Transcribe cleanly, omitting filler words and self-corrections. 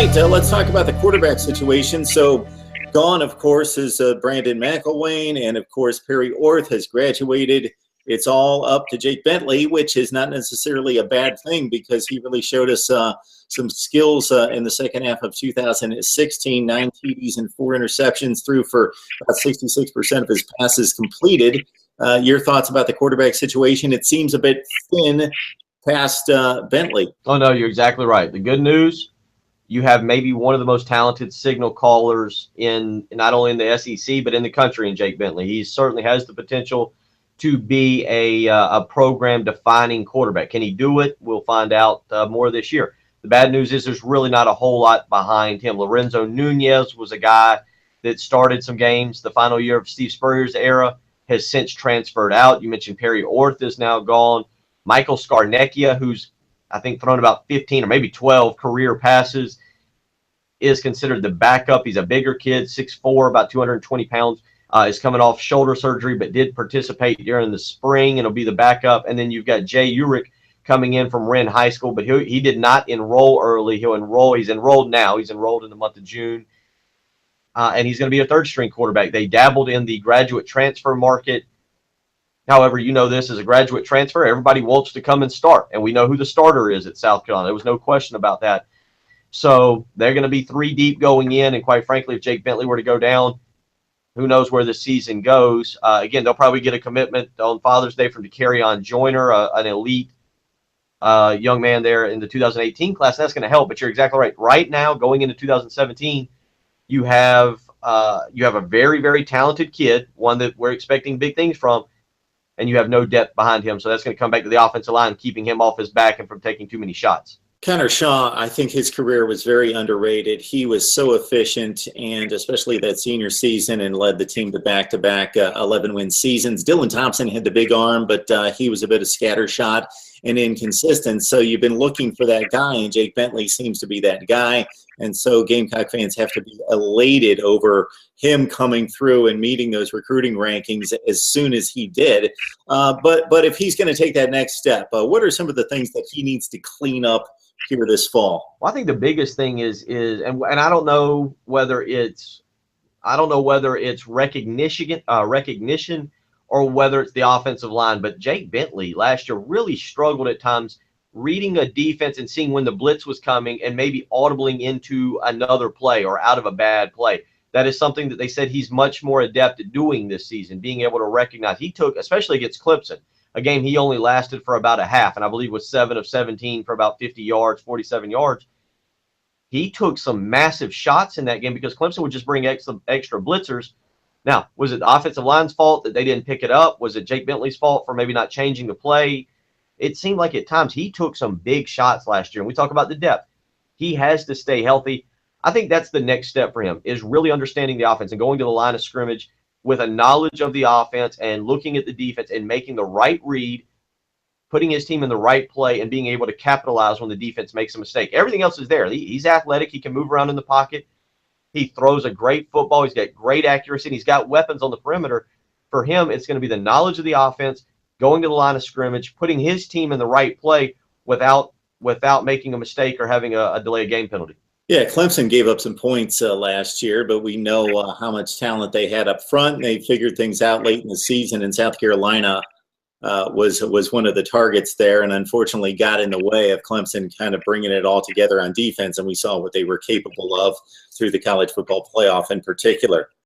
right, let's talk about the quarterback situation. So gone, of course, is Brandon McElwain, and of course, Perry Orth has graduated. It's all up to Jake Bentley, which is not necessarily a bad thing because he really showed us some skills in the second half of 2016, 9 TDs and 4 interceptions, threw for about 66% of his passes completed. Your thoughts about the quarterback situation? It seems a bit thin past Bentley. Oh, no, you're exactly right. The good news, you have maybe one of the most talented signal callers in not only in the SEC, but in the country in Jake Bentley. He certainly has the potential to be a program-defining quarterback. Can he do it? We'll find out more this year. The bad news is there's really not a whole lot behind him. Lorenzo Nunez was a guy that started some games the final year of Steve Spurrier's era, has since transferred out. You mentioned Perry Orth is now gone. Michael Scarnecchia, who's I think thrown about 15 or maybe 12 career passes, is considered the backup. He's a bigger kid, 6'4", about 220 pounds. Is coming off shoulder surgery, but did participate during the spring and will be the backup. And then you've got Jay Urich coming in from Wren High School, but he did not enroll early. He's enrolled now. He's enrolled in the month of June. And he's going to be a third-string quarterback. They dabbled in the graduate transfer market. However, you know this as a graduate transfer, everybody wants to come and start. And we know who the starter is at South Carolina. There was no question about that. So they're going to be 3 deep going in. And quite frankly, if Jake Bentley were to go down, who knows where the season goes. Again, they'll probably get a commitment on Father's Day from Decarrion Joyner, an elite young man there in the 2018 class. That's going to help, but you're exactly right. Right now, going into 2017, you have a very, very talented kid, one that we're expecting big things from, and you have no depth behind him. So that's going to come back to the offensive line, keeping him off his back and from taking too many shots. Connor Shaw, I think his career was very underrated. He was so efficient, and especially that senior season, and led the team to back-to-back 11-win seasons. Dylan Thompson had the big arm, but he was a bit of scattershot and inconsistent. So you've been looking for that guy, and Jake Bentley seems to be that guy. And so Gamecock fans have to be elated over him coming through and meeting those recruiting rankings as soon as he did. But if he's going to take that next step, what are some of the things that he needs to clean up here this fall? Well, I think the biggest thing is and I don't know whether it's recognition or whether it's the offensive line, but Jake Bentley last year really struggled at times reading a defense and seeing when the blitz was coming and maybe audibling into another play or out of a bad play. That is something that they said he's much more adept at doing this season, being able to recognize. He took, especially against Clemson, a game he only lasted for about a half, and I believe was 7 of 17 for about 50 yards, 47 yards. He took some massive shots in that game because Clemson would just bring extra blitzers. Now, was it the offensive line's fault that they didn't pick it up? Was it Jake Bentley's fault for maybe not changing the play? It seemed like at times he took some big shots last year, and we talk about the depth. He has to stay healthy. I think that's the next step for him, is really understanding the offense and going to the line of scrimmage with a knowledge of the offense and looking at the defense and making the right read, putting his team in the right play, and being able to capitalize when the defense makes a mistake. Everything else is there. He's athletic. He can move around in the pocket. He throws a great football. He's got great accuracy, and he's got weapons on the perimeter. For him, it's going to be the knowledge of the offense, going to the line of scrimmage, putting his team in the right play without making a mistake or having a delay of game penalty. Yeah, Clemson gave up some points last year, but we know how much talent they had up front. And they figured things out late in the season, and South Carolina was one of the targets there, and unfortunately got in the way of Clemson kind of bringing it all together on defense, and we saw what they were capable of through the college football playoff in particular.